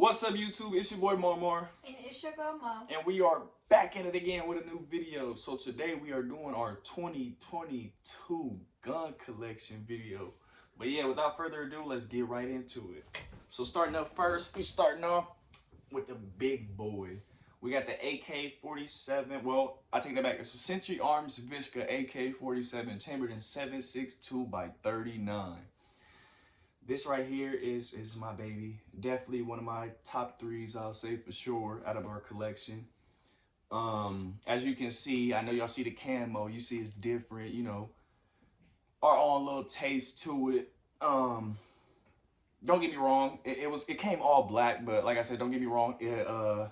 What's up, YouTube? It's your boy Marmar. And it's your girl Mo. And we are back at it again with a new video. So today we are doing our 2022 gun collection video. But yeah, without further ado, let's get right into it. So starting up first, we starting off with the big boy. We got the AK-47. Well, I take that back. It's a Century Arms Vizca AK-47 chambered in 7.62 by 39. This right here is my baby. Definitely one of my top threes, I'll say for sure, out of our collection. As you can see, I know y'all see the camo. You see it's different, you know. Our own little taste to it. Don't get me wrong. It came all black, but like I said, don't get me wrong. It's a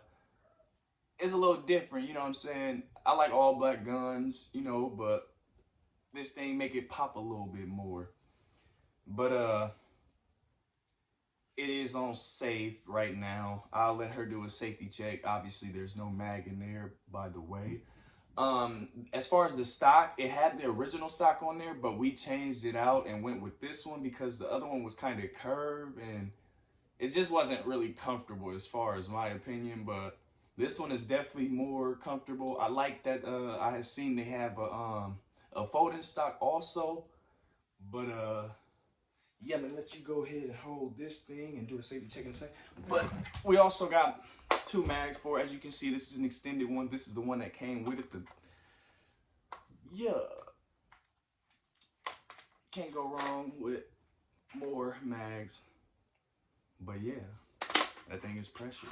little different, you know what I'm saying? I like all black guns, you know, but this thing make it pop a little bit more. But it is on safe right now. I'll let her do a safety check. Obviously, there's no mag in there, by the way. As far as the stock, it had the original stock on there, but we changed it out and went with this one because the other one was kind of curved and it just wasn't really comfortable as far as my opinion, but this one is definitely more comfortable. I like that I had seen they have a folding stock also, but yeah, I'm gonna let you go ahead and hold this thing and do a safety check in a second. But we also got two mags for it. As you can see, this is an extended one. This is the one that came with it. Yeah, can't go wrong with more mags. But yeah, that thing is pressure.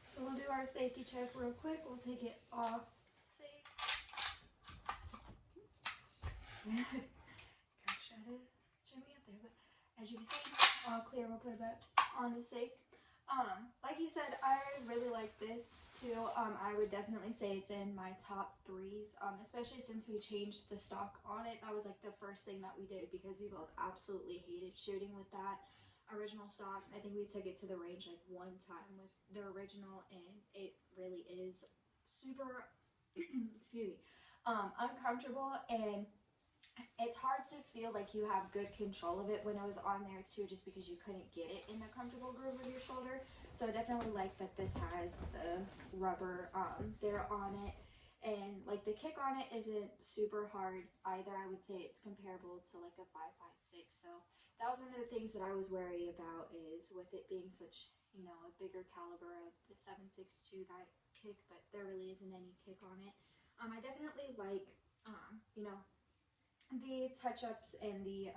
So we'll do our safety check real quick. We'll take it off safe. Jimmy up there, but as you can see, all clear. We'll put it back on the safe. Like he said, I really like this too. I would definitely say it's in my top threes, especially since we changed the stock on it. That was like the first thing that we did because we both absolutely hated shooting with that original stock. I think we took it to the range like one time with the original, and it really is super excuse me, uncomfortable, and it's hard to feel like you have good control of it when it was on there too, just because you couldn't get it in the comfortable groove of your shoulder. So I definitely like that this has the rubber there on it, and like the kick on it isn't super hard either. I would say it's comparable to like a 5.56. So that was one of the things that I was wary about, is with it being such, you know, a bigger caliber of the 7.62, that kick, but there really isn't any kick on it. I definitely like you know, the touch-ups and the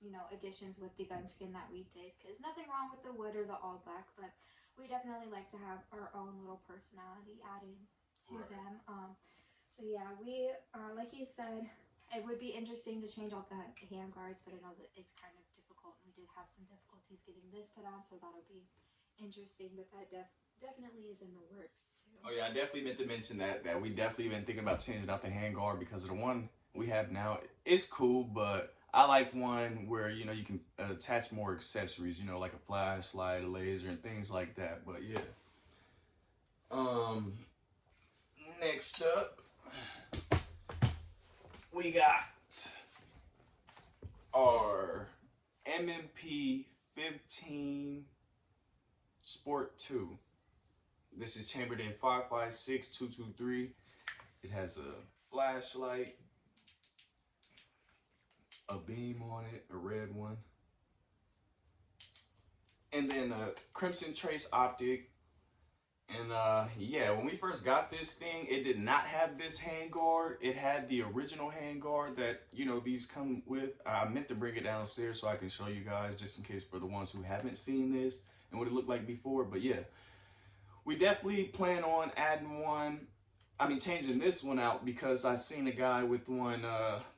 you know, additions with the gun skin that we did, because nothing wrong with the wood or the all black, but we definitely like to have our own little personality added to them. So yeah, we like he said, it would be interesting to change out the hand guards, but I know that it's kind of difficult, and we did have some difficulties getting this put on, so that'll be interesting. But that definitely is in the works too. Oh yeah, I definitely meant to mention that we definitely been thinking about changing out the hand guard, because of the one we have now. It's cool, but I like one where, you know, you can attach more accessories, you know, like a flashlight, a laser, and things like that. But yeah, next up we got our MMP 15 Sport 2. This is chambered in 5.56 223. It has a flashlight, a beam on it, a red one, and then a crimson trace optic. And yeah, when we first got this thing, it did not have this hand guard. It had the original hand guard that, you know, these come with. I meant to bring it downstairs so I can show you guys, just in case for the ones who haven't seen this and what it looked like before. But yeah, we definitely plan on adding one. I mean, changing this one out, because I seen a guy with one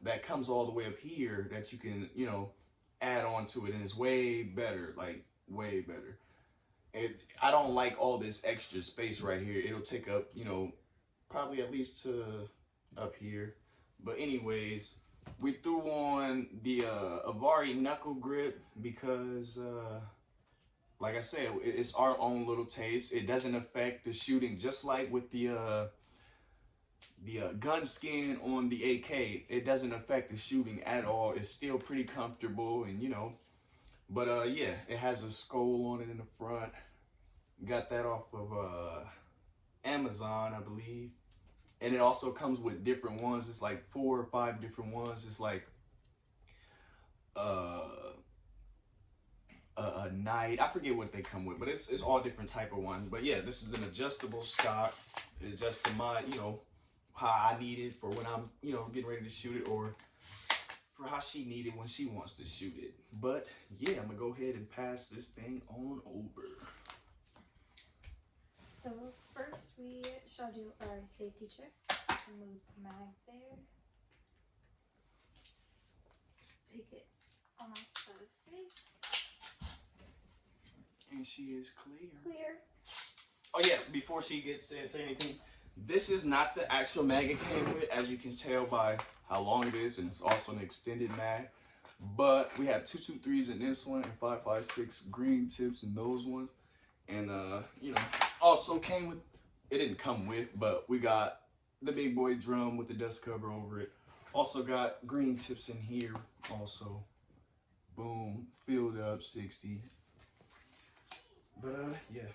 that comes all the way up here that you can, you know, add on to it, and it's way better, like way better. I don't like all this extra space right here. It'll take up, you know, probably at least to up here. But anyways, we threw on the Avari knuckle grip because like I said, it's our own little taste. It doesn't affect the shooting, just like with the gun skin on the AK. It doesn't affect the shooting at all. It's still pretty comfortable, and you know, But yeah, it has a skull on it in the front. Got that off of Amazon, I believe. And it also comes with different ones. It's like 4 or 5 different ones. It's like uh a night. I forget what they come with, but it's all different type of ones. But yeah, this is an adjustable stock. It adjusts to my, how I need it for when I'm, getting ready to shoot it, or for how she need it when she wants to shoot it. But yeah, I'm gonna go ahead and pass this thing on over. So first we shall do our safety check. Move the mag there. Take it off of safe. And she is clear. Clear. Oh yeah, before she gets to say anything, this is not the actual mag it came with, as you can tell by how long it is, and it's also an extended mag. But we have 223s in this one and 5.56 green tips in those ones. And also came with, it didn't come with, but we got the big boy drum with the dust cover over it. Also got green tips in here also. Boom, filled up 60. But yeah.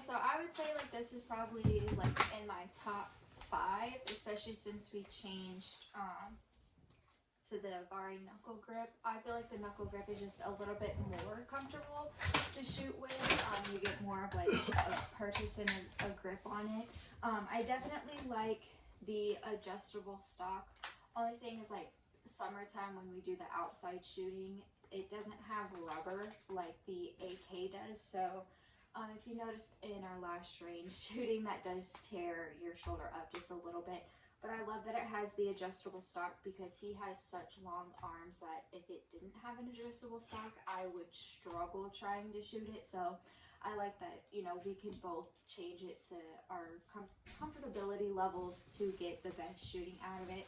So I would say like this is probably like in my top 5, especially since we changed to the Vari knuckle grip. I feel like the knuckle grip is just a little bit more comfortable to shoot with. You get more of like a purchase and a grip on it. I definitely like the adjustable stock. Only thing is like summertime when we do the outside shooting, it doesn't have rubber like the AK does. So if you noticed in our last range shooting, that does tear your shoulder up just a little bit. But I love that it has the adjustable stock because he has such long arms that if it didn't have an adjustable stock, I would struggle trying to shoot it. So I like that, we can both change it to our comfortability level to get the best shooting out of it.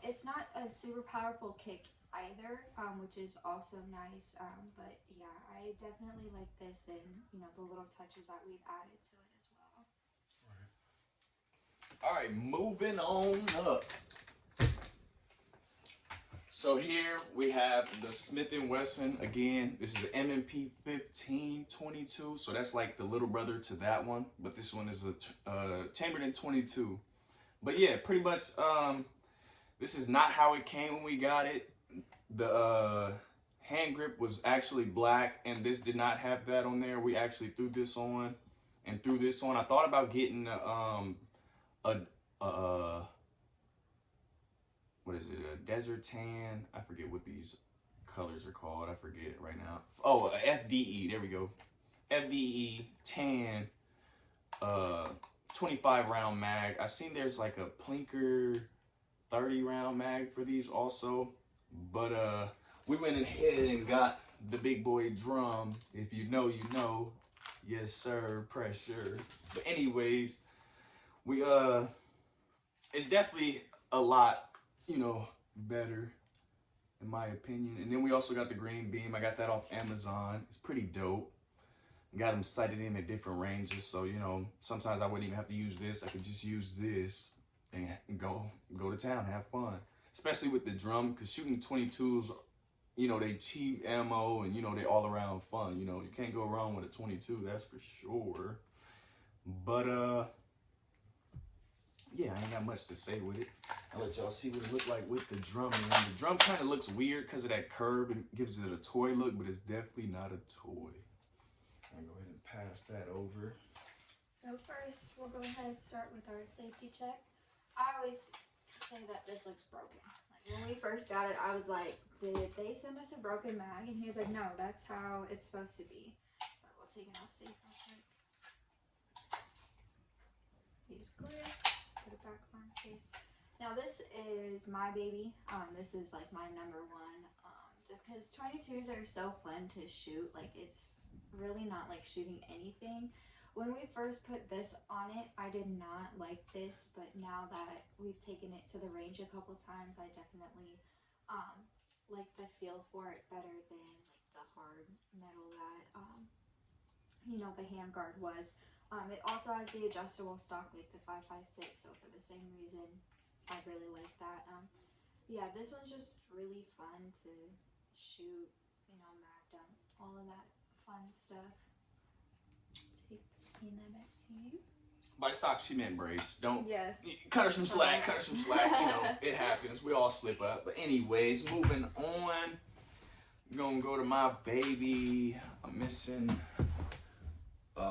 It's not a super powerful kick either, which is also nice. But yeah, I definitely like this and, the little touches that we've added to it as well. All right, moving on up. So here we have the Smith & Wesson. Again, this is an M&P 1522. So that's like the little brother to that one. But this one is a chambered in 22. But yeah, pretty much this is not how it came when we got it. The hand grip was actually black, and this did not have that on there. We actually threw this on and threw this on. I thought about getting what is it, a desert tan? I forget what these colors are called. I forget it right now. Oh, a FDE, there we go. FDE tan 25 round mag. I seen there's like a Plinker 30 round mag for these also. But we went ahead and got the big boy drum. If you know, you know. Yes, sir, pressure. But anyways, we it's definitely a lot, better in my opinion. And then we also got the green beam. I got that off Amazon. It's pretty dope. Got them sighted in at different ranges, so sometimes I wouldn't even have to use this. I could just use this and go to town, have fun. Especially with the drum, because shooting 22s, they cheap ammo and they all around fun. You can't go wrong with a 22, that's for sure. But yeah, I ain't got much to say with it. I'll let y'all see what it looked like with the drum. And the drum kind of looks weird because of that curve and gives it a toy look, but it's definitely not a toy. I'll go ahead and pass that over. So first, we'll go ahead and start with our safety check. I always say that this looks broken. Like when we first got it, I was like, did they send us a broken mag? And he was like, no, that's how it's supposed to be. But we'll take it out safe real quick. He's clear. Put it back on safe. Now this is my baby. This is like my number one. Just because 22s are so fun to shoot. Like it's really not like shooting anything. When we first put this on it, I did not like this, but now that we've taken it to the range a couple times, I definitely like the feel for it better than like the hard metal that the handguard was. It also has the adjustable stock like the 5.56, so for the same reason, I really like that. Yeah, this one's just really fun to shoot. all of that fun stuff. Hand that back to you. By stock, she meant brace. Don't cut her some Right. slack. Cut her some slack. You know, it happens. We all slip up. But anyways, moving on. We're gonna go to my baby. I'm missing. I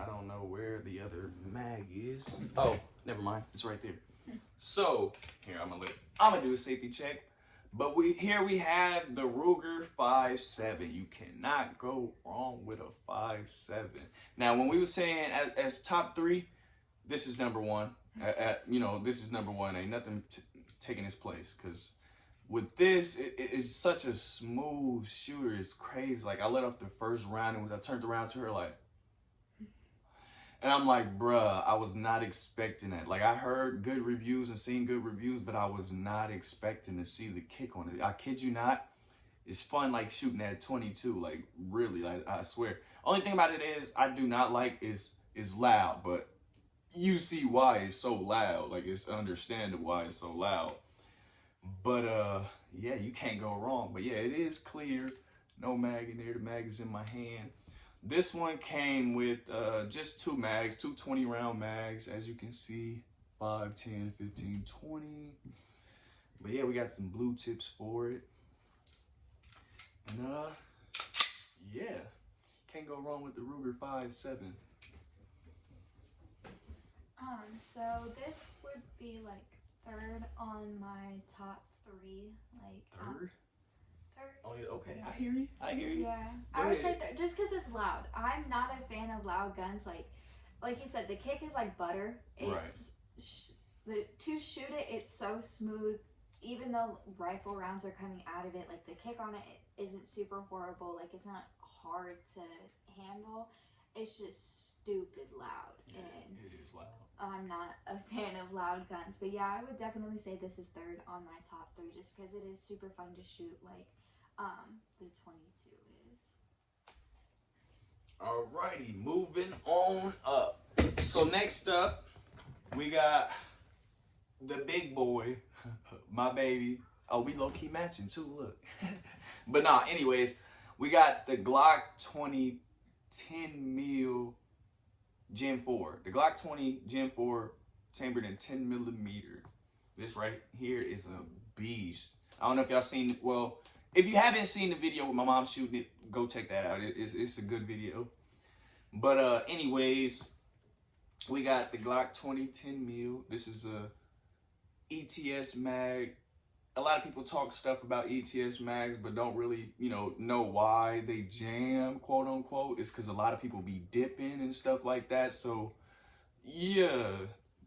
don't know where the other mag is. Oh, never mind. It's right there. So here I'm gonna do a safety check. But here we have the Ruger 5.7. You cannot go wrong with a 5.7. Now, when we were saying as top 3, this is number 1. You know, this is number 1. Ain't nothing taking its place. Because with this, it is such a smooth shooter. It's crazy. Like, I let off the first round, and I turned around to her like, and I'm like, bruh, I was not expecting that. Like, I heard good reviews and seen good reviews, but I was not expecting to see the kick on it. I kid you not. It's fun, like, shooting at 22. Like, really, I swear. Only thing about it is, I do not like is loud, but you see why it's so loud. Like, it's understandable why it's so loud. But, yeah, you can't go wrong. But, yeah, it is clear. No mag in there. The mag is in my hand. This one came with just 2 mags, 2 20-round mags, as you can see, 5, 10, 15, 20. But yeah, we got some blue tips for it. And yeah, can't go wrong with the Ruger 5.7. So this would be like 3rd on my top 3. Like Third? 3rd. Oh yeah, okay, I hear you. Yeah, Go I would say ahead. just because it's loud. I'm not a fan of loud guns. Like you said, the kick is like butter. It's to shoot it, it's so smooth. Even though rifle rounds are coming out of it, like the kick on it isn't super horrible. Like it's not hard to handle. It's just stupid loud. Yeah, And it is loud. I'm not a fan of loud guns, but yeah, I would definitely say this is 3rd on my top 3 just because it is super fun to shoot. Like the 22 is. Alrighty, moving on up. So next up, we got the big boy, my baby. Oh, we low-key matching too, look. But nah, anyways, we got the Glock 20 10 mil Gen 4. The Glock 20 Gen 4 chambered in 10 millimeter. This right here is a beast. I don't know if y'all seen, well, if you haven't seen the video with my mom shooting it, go check that out. It's a good video. But anyways, we got the Glock 20 10 mil. This is a ETS mag. A lot of people talk stuff about ETS mags, but don't really, know why they jam, quote unquote. It's because a lot of people be dipping and stuff like that. So, yeah,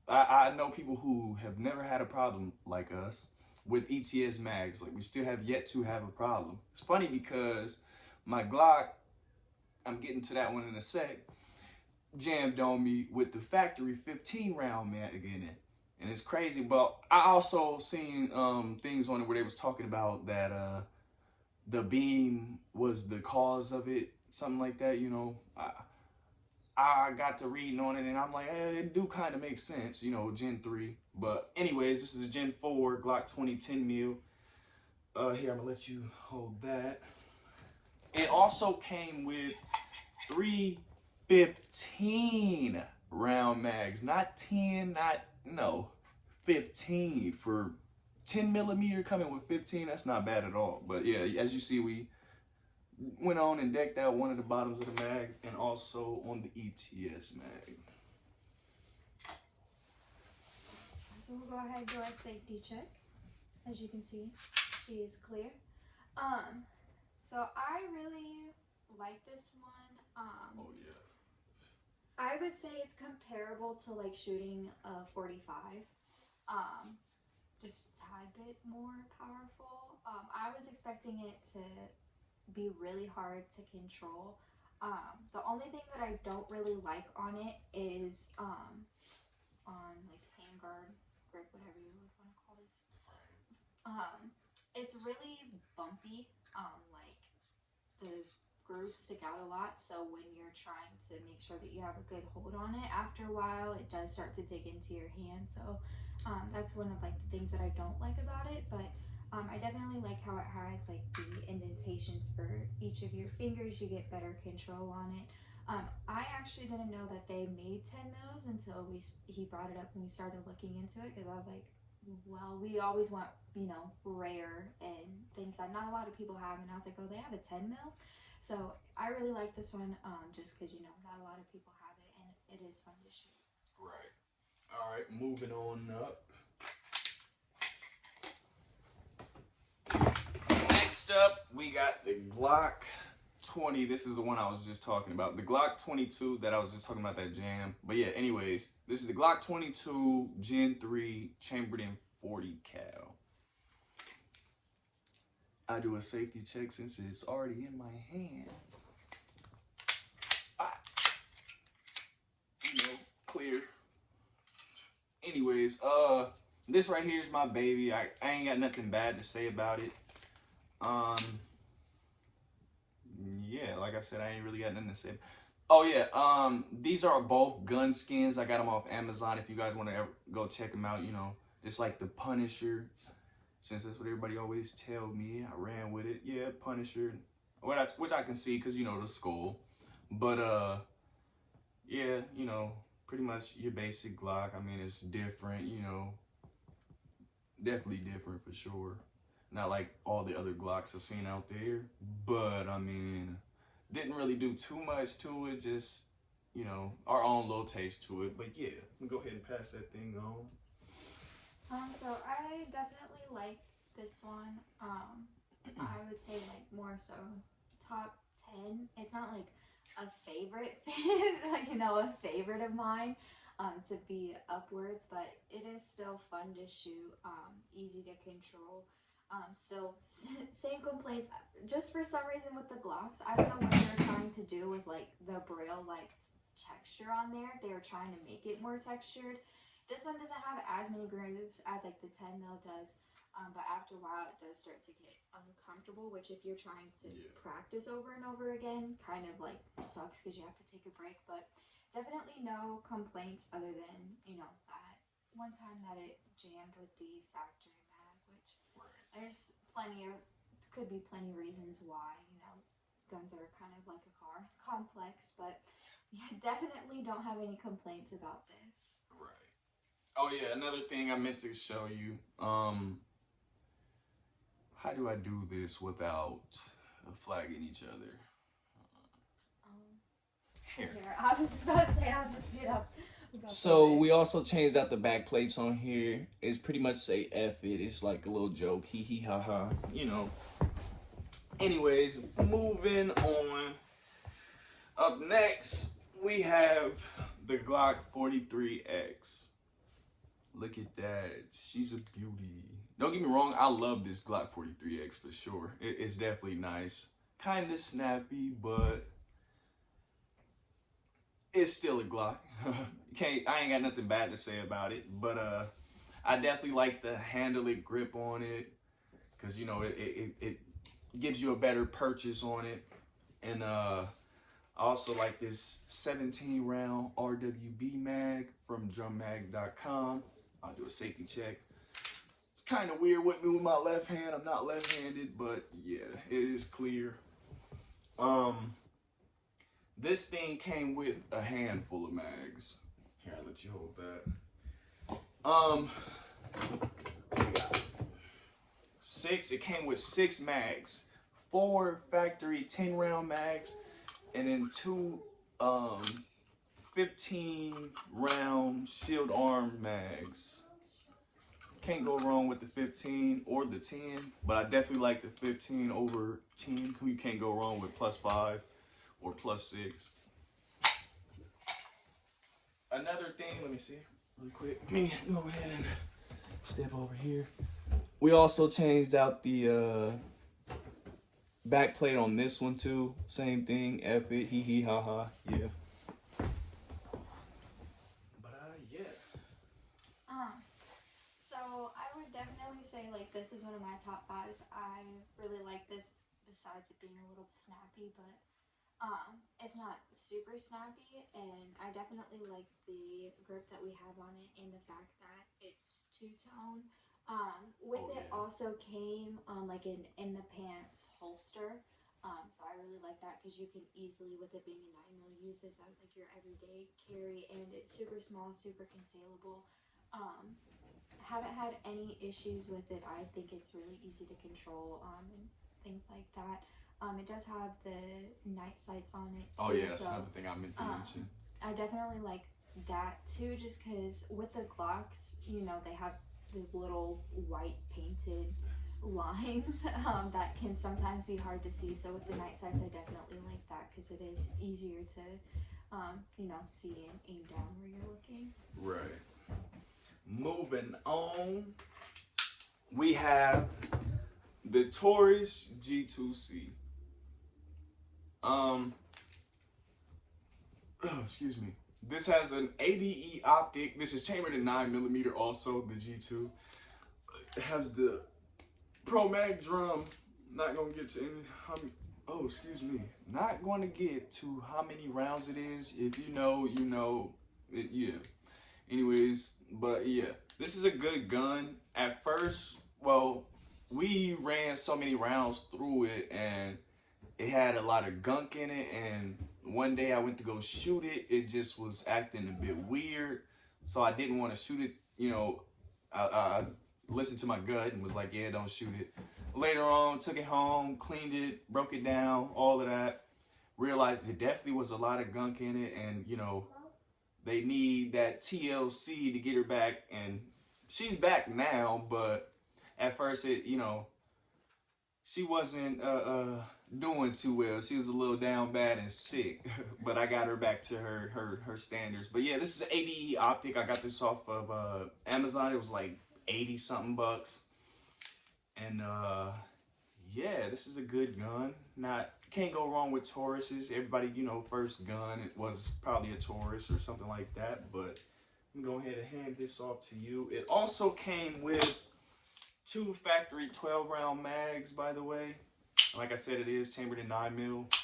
I know people who have never had a problem like us with ETS mags. Like, we still have yet to have a problem. It's funny because my Glock, I'm getting to that one in a sec, jammed on me with the factory 15-round mag in it. And it's crazy, but I also seen things on it where they was talking about that the beam was the cause of it, something like that. I got to reading on it, and I'm like, it do kind of make sense, Gen 3. But anyways, this is a Gen 4 Glock 20 10 mil. Here, I'm gonna let you hold that. It also came with 3 15-round mags, not 10, no, 15 for 10 millimeter coming with 15. That's not bad at all. But yeah, as you see, we went on and decked out one of the bottoms of the mag and also on the ETS mag. So we'll go ahead and do our safety check. As you can see, she is clear. So I really like this one. Oh yeah. I would say it's comparable to like shooting a 45, just a tad bit more powerful. I was expecting it to be really hard to control. The only thing that I don't really like on it is on like handguard, grip, whatever you would want to call this. It's really bumpy. Like the grooves stick out a lot, so when you're trying to make sure that you have a good hold on it, after a while it does start to dig into your hand. So that's one of like the things that I don't like about it. But I definitely like how it has like the indentations for each of your fingers. You get better control on it. I actually didn't know that they made 10 mils until he brought it up and we started looking into it, because I was like, well, we always want, rare and things that not a lot of people have, and I was like, oh, they have a 10 mil. So I really like this one, just because not a lot of people have it, and it is fun to shoot. Right. All right, moving on up. Next up, we got the Glock 20. This is the one I was just talking about. The Glock 22 that I was just talking about, that jam. But yeah, anyways, this is the Glock 22 Gen 3 chambered in 40 cal. I do a safety check since it's already in my hand. Clear. Anyways, this right here is my baby. I ain't got nothing bad to say about it. Yeah, like I said, I ain't really got nothing to say. Oh yeah, these are both gun skins. I got them off Amazon. If you guys want to go check them out, it's like the Punisher. Since that's what everybody always tell me, I ran with it. Yeah, Punisher. Which I can see because, the skull. But, yeah, pretty much your basic Glock. I mean, it's different, definitely different for sure. Not like all the other Glocks I've seen out there, but I mean, didn't really do too much to it, just, our own little taste to it. But yeah, let me go ahead and pass that thing on. So I definitely like this one. I would say like more so top 10. It's not like a favorite a favorite of mine, to be upwards, but it is still fun to shoot, easy to control. Still same complaints, just for some reason with the Glocks. I don't know what they're trying to do with like the braille like texture on there. They're trying to make it more textured. This one doesn't have as many grooves as like the 10 mil does, but after a while it does start to get uncomfortable, which if you're trying to practice over and over again, kind of like sucks because you have to take a break. But definitely no complaints other than, that one time that it jammed with the factory mag, which there's could be plenty reasons why, guns are kind of like a car, complex, but yeah, definitely don't have any complaints about this. Right. Oh yeah, another thing I meant to show you. How do I do this without flagging each other? Here. I was just about to say, I'll just get up. So we also changed out the back plates on here. It's pretty much say F it. It's like a little joke. Hee hee ha ha. Anyways, moving on. Up next, we have the Glock 43X. Look at that. She's a beauty. Don't get me wrong, I love this Glock 43X for sure. It's definitely nice. Kind of snappy, but it's still a Glock. I ain't got nothing bad to say about it, but I definitely like the handle grip on it, because it gives you a better purchase on it. And I also like this 17 round RWB mag from drummag.com. I'll do a safety check. It's kind of weird with me with my left hand. I'm not left-handed, but yeah, it is clear. This thing came with a handful of mags. Here, I'll let you hold that. We got 6. It came with 6 mags. 4 factory 10 round mags, and then 2 15 round shield arm mags. Can't go wrong with the 15 or the 10, but I definitely like the 15 over 10. You can't go wrong with +5 or +6. Another thing, let me see really quick. Let me go ahead and step over here. We also changed out the back plate on this one too. Same thing. F it. Hee hee ha ha. Yeah. But yeah. So I would definitely say like this is one of my top 5s. I really like this, besides it being a little snappy, but it's not super snappy, and I definitely like the grip that we have on it, and the fact that it's two-tone. With Oh, it yeah. also came like an in the pants holster. So I really like that because you can easily, with it being a 9mm, use this as like your everyday carry, and it's super small, super concealable. Haven't had any issues with it. I think it's really easy to control and things like that. It does have the night sights on it too. Oh yeah, that's So another thing I meant to mention. I definitely like that too, just because with the Glocks, you know, they have the little white painted lines that can sometimes be hard to see. So with the night sights, I definitely like that because it is easier to, you know, see and aim down where you're looking. Right. Moving on, we have the Taurus G2C. Excuse me. This has an ADE optic. This is chambered in 9mm also, the G2. It has the Pro Mag drum. Not gonna get to any, excuse me. Not gonna get to how many rounds it is. If you know, you know. Yeah. Anyways, but yeah. This is a good gun. At first, well, we ran so many rounds through it and it had a lot of gunk in it, and one day I went to go shoot it. It just was acting a bit weird, so I didn't want to shoot it. You know, I listened to my gut and was like, yeah, don't shoot it. Later on, took it home, cleaned it, broke it down, all of that. Realized there definitely was a lot of gunk in it, and you know, they need that TLC to get her back, and she's back now, but at first it, you know, she wasn't doing too well. She was a little down bad and sick, but I got her back to her standards. But yeah, this is an ADE optic. I got this off of Amazon. It was like 80 something bucks, and yeah, this is a good gun. Not can't go wrong with Tauruses. Everybody, you know, first gun it was probably a Taurus or something like that. But I'm gonna go ahead and hand this off to you. It also came with 2 factory 12-round mags, by the way. Like I said, it is chambered in 9mm. So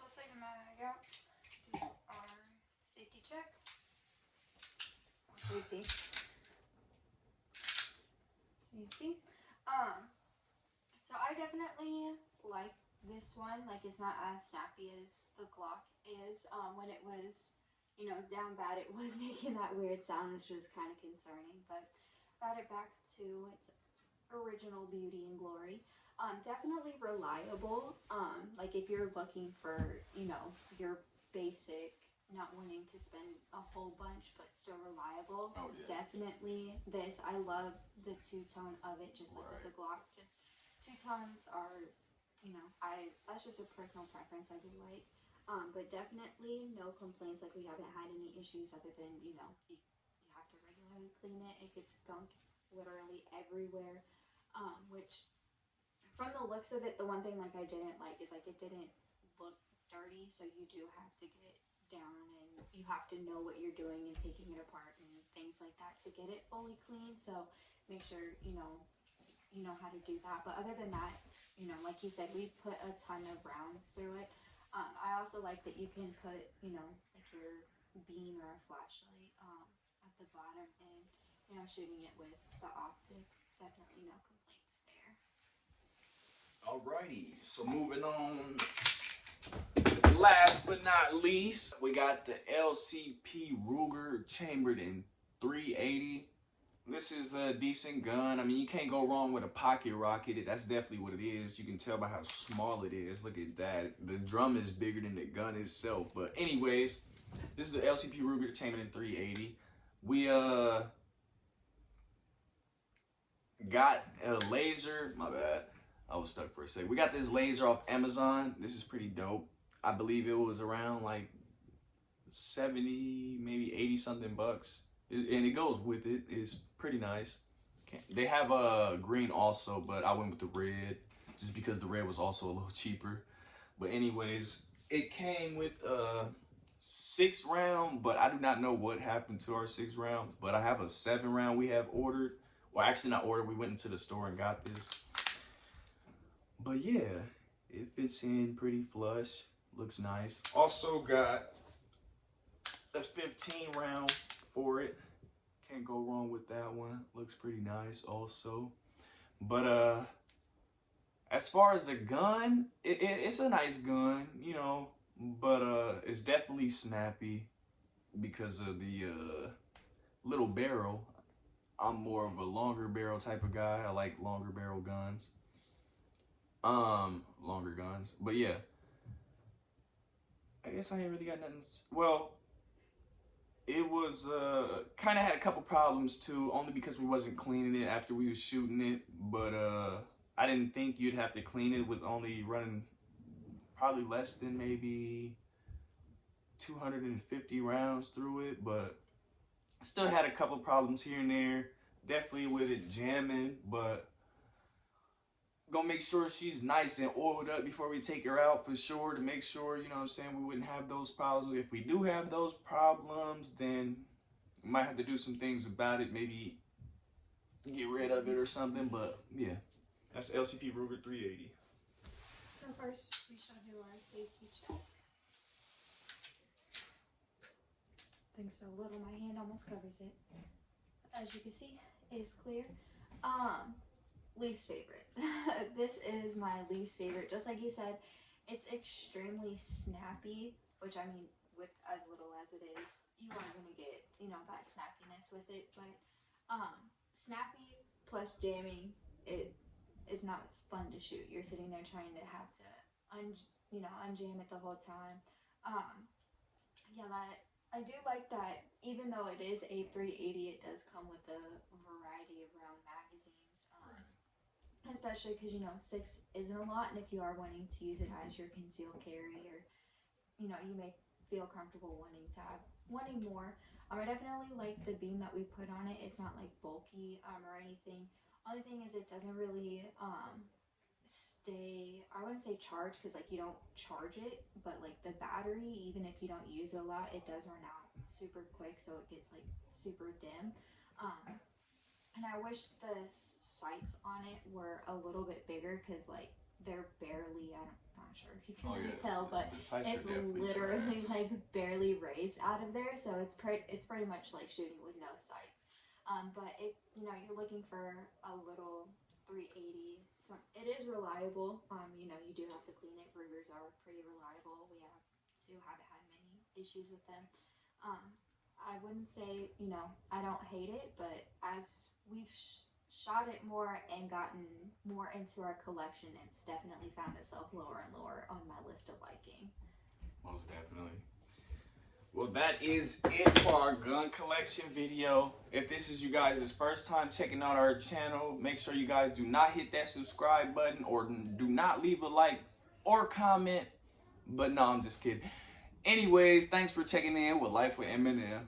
let's take the mag out, do our safety check. Safety. So I definitely like this one. Like, it's not as snappy as the Glock is. When it was, you know, down bad, it was making that weird sound, which was kind of concerning, but got it back to its original beauty and glory. Definitely reliable. Like, if you're looking for, you know, your basic, not wanting to spend a whole bunch but still reliable, Oh, yeah. definitely this. I love the two-tone of it, just like Right. with the Glock. Just two-tones are, you know, that's just a personal preference I do like. But definitely no complaints. Like, we haven't had any issues other than, you know, you have to regularly clean it. It gets gunk literally everywhere. Which, from the looks of it, the one thing like I didn't like is like it didn't look dirty. So you do have to get down and you have to know what you're doing and taking it apart and things like that to get it fully clean. So make sure you know how to do that. But other than that, you know, like you said, we put a ton of rounds through it. I also like that you can put, you know, like your beam or a flashlight at the bottom, and you know, shooting it with the optic, definitely no complaints there. Alrighty, so moving on. Last but not least, we got the LCP Ruger chambered in 380. This is a decent gun. I mean, you can't go wrong with a pocket rocket. That's definitely what it is. You can tell by how small it is. Look at that. The drum is bigger than the gun itself. But anyways, this is the LCP Ruger chambered in 380. We got a laser. My bad. I was stuck for a sec. We got this laser off Amazon. This is pretty dope. I believe it was around like 70, maybe 80 something bucks. And it goes with it. It's pretty nice. They have a green also, but I went with the red just because the red was also a little cheaper. But anyways, it came with a 6-round, but I do not know what happened to our 6-round. But I have a 7-round we have ordered. Well, actually not ordered. We went into the store and got this. But yeah, it fits in pretty flush. Looks nice. Also got a 15-round for it. Can't go wrong with that one. Looks pretty nice also. But as far as the gun, it's a nice gun, you know, but it's definitely snappy because of the little barrel. I'm more of a longer barrel type of guy. I like longer barrel guns. Longer guns. But yeah. I guess I ain't really got nothing. Well, it was kind of had a couple problems too, only because we wasn't cleaning it after we was shooting it. But I didn't think you'd have to clean it with only running probably less than maybe 250 rounds through it. But I still had a couple problems here and there. Definitely with it jamming, but gonna make sure she's nice and oiled up before we take her out for sure, to make sure, you know what I'm saying, we wouldn't have those problems. If we do have those problems, then we might have to do some things about it, maybe get rid of it or something. But yeah, that's LCP Ruger 380. So first we shall do our safety check. Thanks so little, my hand almost covers it. As you can see, it is clear. Least favorite. This is my least favorite. Just like he said, it's extremely snappy, which I mean, with as little as it is, you aren't gonna get, you know, that snappiness with it. But snappy plus jamming, it is not fun to shoot. You're sitting there trying to have to unjam it the whole time. Yeah, that I do like that. Even though it is a 380, it does come with a variety of round magazines. Especially because, you know, 6 isn't a lot, and if you are wanting to use it as your concealed carry, or, you know, you may feel comfortable wanting more. I definitely like the beam that we put on it. It's not like bulky or anything. Only thing is it doesn't really stay, I wouldn't say charged, because like you don't charge it, but like the battery, even if you don't use it a lot, it does run out super quick, so it gets like super dim. And I wish the sights on it were a little bit bigger, because like they're barely, I'm not sure if you can really tell, but it's literally like barely raised out of there, so it's pretty much like shooting with no sights. But if you know you're looking for a little 380, it is reliable. You know, you do have to clean it. Rugers are pretty reliable. We haven't had many issues with them. I wouldn't say, you know, I don't hate it, but as we've shot it more and gotten more into our collection, it's definitely found itself lower and lower on my list of liking. Most definitely. Well, that is it for our gun collection video. If this is you guys' first time checking out our channel, make sure you guys do not hit that subscribe button, or do not leave a like or comment. But no, I'm just kidding. Anyways, thanks for checking in with Life with Eminem.